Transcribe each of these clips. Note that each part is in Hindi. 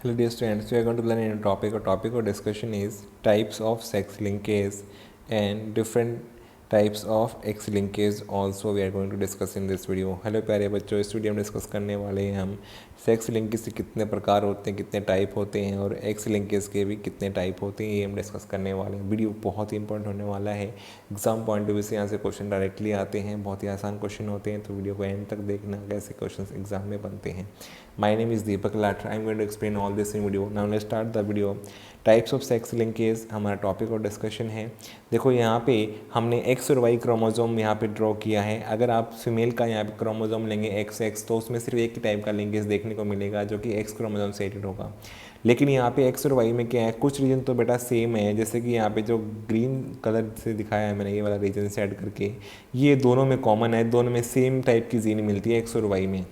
Hello dear students, we are going to learn a new topic. Our topic of discussion is types of sex linkage and different types of X linkage also we are going to discuss in this video. Hello प्यारे बच्चों, इस वीडियो में डिस्कस करने वाले हैं हम सेक्स लिंकेज के कितने प्रकार होते हैं, कितने टाइप होते हैं और एक्स लिंकेज के भी कितने टाइप होते हैं, ये हम डिस्कस करने वाले हैं। वीडियो बहुत ही इंपॉर्टेंट होने वाला है। एग्जाम पॉइंट ऑफ व्यू से यहाँ से क्वेश्चन डायरेक्टली आते हैं, बहुत ही आसान क्वेश्चन होते हैं, तो वीडियो को एंड तक देखना कैसे क्वेश्चन एग्जाम में बनते हैं। My name is Deepak Latra. I'm going to explain all this in video. Now let's start the video. Types of sex linkage हमारा टॉपिक और डिस्कशन है। देखो यहाँ पे हमने एक्स और वाई क्रोमोजोम यहाँ पे ड्रॉ किया है। अगर आप फीमेल का यहाँ पे क्रोमोजोम लेंगे एक्स एक्स तो उसमें सिर्फ एक ही टाइप का लिंकेज देखने को मिलेगा जो कि एक्स क्रोमोजोम से एटेड होगा। लेकिन यहाँ पे एक्स और वाई में क्या है, कुछ रीजन तो बेटा सेम है, जैसे कि यहाँ पे जो ग्रीन कलर से दिखाया है मैंने ये वाला रीजन से ऐड करके, ये दोनों में कॉमन है, दोनों में सेम टाइप की जीन मिलती है एक्स और वाई में।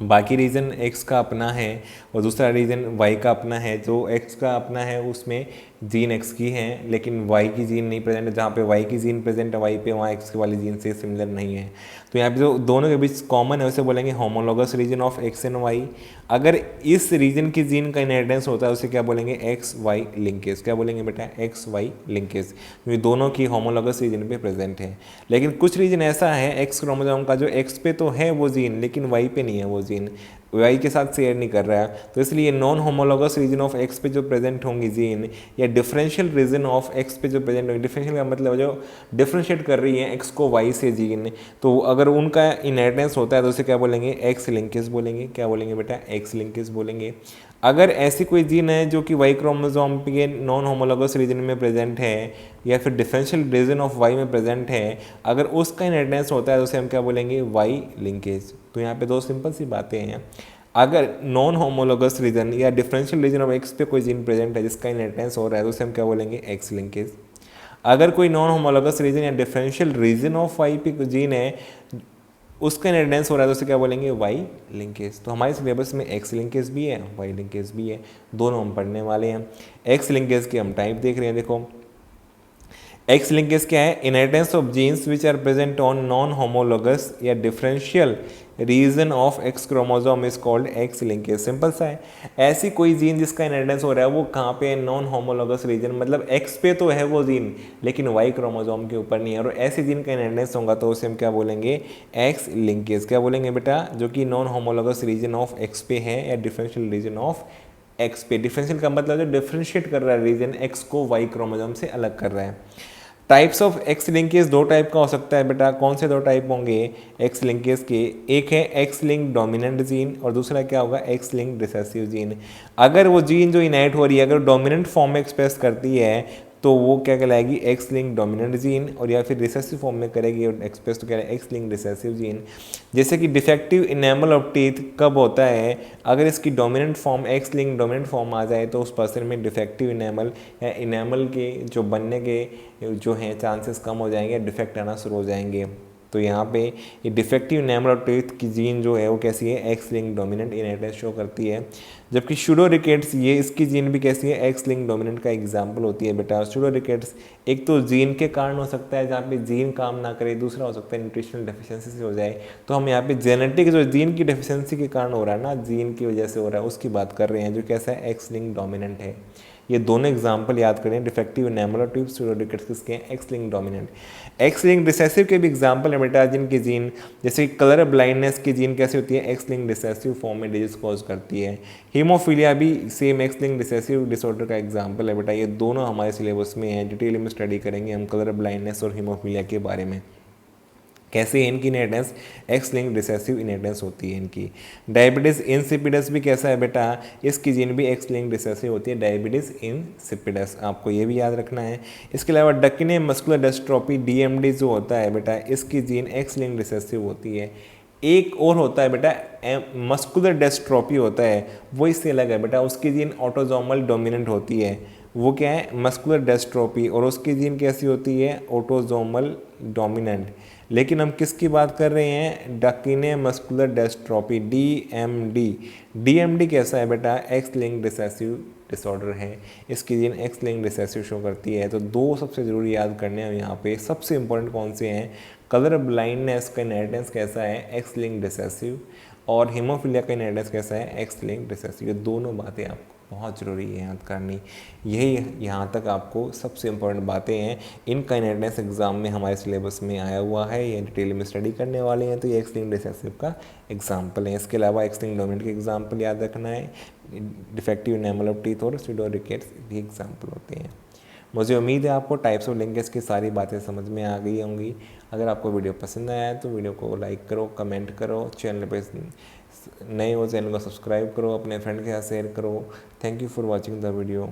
बाकी रीज़न एक्स का अपना है और दूसरा रीज़न वाई का अपना है। जो एक्स का अपना है उसमें जीन एक्स की है लेकिन वाई की जीन नहीं प्रेजेंट है, जहाँ पे वाई की जीन प्रेजेंट है वाई पे वहाँ एक्स की वाली जीन से सिमिलर नहीं है। तो यहाँ पे जो दोनों के बीच कॉमन है उसे बोलेंगे homologous region of X and Y. अगर इस रीजन की जीन का इनहेरिटेंस होता है उसे क्या बोलेंगे, एक्स वाई लिंकेज। क्या बोलेंगे बेटा, एक्स वाई लिंकेज, क्योंकि दोनों की होमोलॉगस रीजन पे प्रेजेंट है। लेकिन कुछ रीजन ऐसा है एक्स क्रोमोसोम का जो एक्स पे तो है वो जीन लेकिन वाई पे नहीं है, वो जीन वाई के साथ शेयर नहीं कर रहा है, तो इसलिए non homologous region of X पे जो प्रेजेंट होंगी जीन या डिफरेंशियल रीजन ऑफ एक्स पे जो प्रेजेंट होंगी, डिफरेंशियल का मतलब जो डिफरेंशिएट कर रही है एक्स को वाई से जीन, तो अगर उनका इनहेरिटेंस होता है तो उसे क्या बोलेंगे, एक्स लिंकेज बोलेंगे। क्या बोलेंगे बेटा, एक्स लिंकेज बोलेंगे। अगर ऐसी कोई जीन है जो कि वाई क्रोमोसोम के नॉन होमोलॉगस रीजन में प्रेजेंट है या फिर डिफरेंशियल रीजन ऑफ वाई में प्रेजेंट है, अगर उसका इनहेरिटेंस होता है तो उसे हम क्या बोलेंगे, वाई लिंकेज। तो यहाँ पे दो सिंपल सी बातें हैं। अगर नॉन होमोलॉगस रीजन या डिफरेंशियल रीजन ऑफ एक्स पे कोई जीन प्रेजेंट है जिसका इनहेरिटेंस हो रहा है तो उसे हम क्या बोलेंगे, एक्स लिंकेज। अगर कोई नॉन होमोलॉगस रीजन या डिफरेंशियल रीजन ऑफ वाई पे जीन है उसका इनहेरिटेंस हो रहा है तो उसे क्या बोलेंगे, वाई लिंकेज। तो हमारे सिलेबस में एक्स लिंकेज भी है वाई लिंकेज भी है, दोनों हम पढ़ने वाले हैं। एक्स लिंकेज के हम टाइप देख रहे हैं। देखो एक्स लिंकेज क्या है, inheritance of genes which are present on non homologous या differential region of X chromosome is called X linkage. Simple सा है, ऐसी कोई जीन जिसका इनहेरिटेंस हो रहा है वो कहाँ पे है, नॉन होमोलॉगस रीजन, मतलब एक्स पे तो है वो जीन लेकिन वाई क्रोमोसोम के ऊपर नहीं है, और ऐसी जीन का इनहेरिटेंस होगा तो उसे हम क्या बोलेंगे, एक्स लिंकेज। क्या बोलेंगे बेटा, जो कि non homologous region of X पे है या डिफरेंशियल रीजन ऑफ एक्स पे। डिफरेंशियल का मतलब जो डिफरेंशिएट कर रहा है रीजन एक्स को वाई क्रोमोसोम से अलग कर रहा है। टाइप्स ऑफ एक्स लिंकेज दो टाइप का हो सकता है बेटा। कौन से दो टाइप होंगे एक्स लिंकेज के, एक है एक्स लिंक डोमिनेंट जीन और दूसरा क्या होगा, एक्स लिंक रिसेसिव जीन। अगर वो जीन जो इनहेरिट हो रही है अगर डोमिनेंट फॉर्म में एक्सप्रेस करती है तो वो क्या कहलाएगी, एक्स लिंक डोमिनेंट जीन, और या फिर रिसेसिव फॉर्म में करेगी एक्सप्रेस तो क्या है, एक्स लिंक रिसेसिव जीन। जैसे कि डिफेक्टिव इनेमल ऑफ टीथ कब होता है, अगर इसकी dominant form X link dominant form आ जाए तो उस पर्सन में डिफेक्टिव इनेमल या इनेमल के जो बनने के जो हैं चांसेस कम हो जाएंगे, डिफेक्ट आना शुरू हो जाएंगे। तो यहाँ पे ये डिफेक्टिव इनेमल ऑफ टीथ की जीन जो है वो कैसी है, x link dominant inheritance show करती है। जबकि शूडो रिकेट्स ये इसकी जीन भी कैसी है, एक्स लिंक डोमिनेंट का एग्जाम्पल होती है बेटा। शूडो रिकेट्स एक तो जीन के कारण हो सकता है जहाँ पे जीन काम ना करे, दूसरा हो सकता है न्यूट्रिशनल डेफिशिएंसी से हो जाए। तो हम यहाँ पे जेनेटिक जो जीन की डेफिशिएंसी के कारण हो रहा है ना, जीन की वजह से हो रहा है, उसकी बात कर रहे हैं जो कैसा है, एक्स लिंक डोमिनेंट है। ये दोनों एग्जाम्पल याद करें, डिफेक्टिव इनेमल और ट्यूब शूडो रिकेट्स किसके हैं, x link dominant. X link recessive के भी एग्जाम्पल है बेटा, जिनकी जीन जैसे कलर ब्लाइंडनेस की जीन कैसी होती है, एक्स लिंक रिसेसिव फॉर्म में डिजीज कॉज करती है। हीमोफीलिया भी same x link recessive disorder का एग्जाम्पल है बेटा। ये दोनों हमारे सिलेबस में है, डिटेल में स्टडी करेंगे हम कलर ब्लाइंडनेस और हीमोफीलिया के बारे में, कैसे इनकी inheritance x link recessive inheritance होती है इनकी। डायबिटीज इंसिपिडस भी कैसा है बेटा, इसकी जीन भी एक्स लिंक रिसेसिव होती है, डायबिटीज इंसिपिडस, आपको ये भी याद रखना है। इसके अलावा डकिने मस्कुलर डिस्ट्रोफी डीएमडी जो होता है बेटा, इसकी जीन एक्स लिंक रिसेसिव होती है। एक और होता है बेटा मस्कुलर डिस्ट्रोफी होता है, वो इससे अलग है बेटा, उसकी जीन ऑटोजोमल डोमिनेंट होती है। वो क्या है, मस्कुलर डिस्ट्रोफी, और उसकी जीन कैसी होती है, ऑटोजोमल डोमिनेंट। लेकिन हम किसकी बात कर रहे हैं, डकिने मस्कुलर डिस्ट्रोफी डीएमडी। डीएमडी कैसा है बेटा, एक्स लिंक रिसेसिव डिसऑर्डर है, इसकी gene x link recessive show करती है। तो दो सबसे जरूरी याद करने हैं यहाँ पे, सबसे इंपॉर्टेंट कौन से हैं, कलर ब्लाइंडनेस का इनहेरिटेंस कैसा है, एक्स लिंक रिसेसिव, और हीमोफीलिया का इनहेरिटेंस कैसा है, एक्स लिंक्ड रिसेसिव। ये दोनों बातें आपको बहुत ज़रूरी है याद करनी। यही यहाँ तक आपको सबसे इम्पोर्टेंट बातें हैं। इनका इनहेरिटेंस एग्जाम में हमारे सिलेबस में आया हुआ है, ये डिटेल में स्टडी करने वाले हैं, तो ये एक्स लिंक्ड रिसेसिव का एग्जाम्पल है। इसके अलावा एक्स लिंक्ड डोमिनेंट के एग्जाम्पल याद रखना है, डिफेक्टिव एनामल ऑफ टीथ और स्यूडो रिकेट्स भी एग्जाम्पल होते हैं। मुझे उम्मीद है आपको टाइप्स ऑफ लिंकेज की सारी बातें समझ में आ गई होंगी। अगर आपको वीडियो पसंद आया है तो वीडियो को लाइक करो, कमेंट करो, चैनल पे नए हो चैनल को सब्सक्राइब करो, अपने फ्रेंड के साथ शेयर करो। Thank you for watching the video.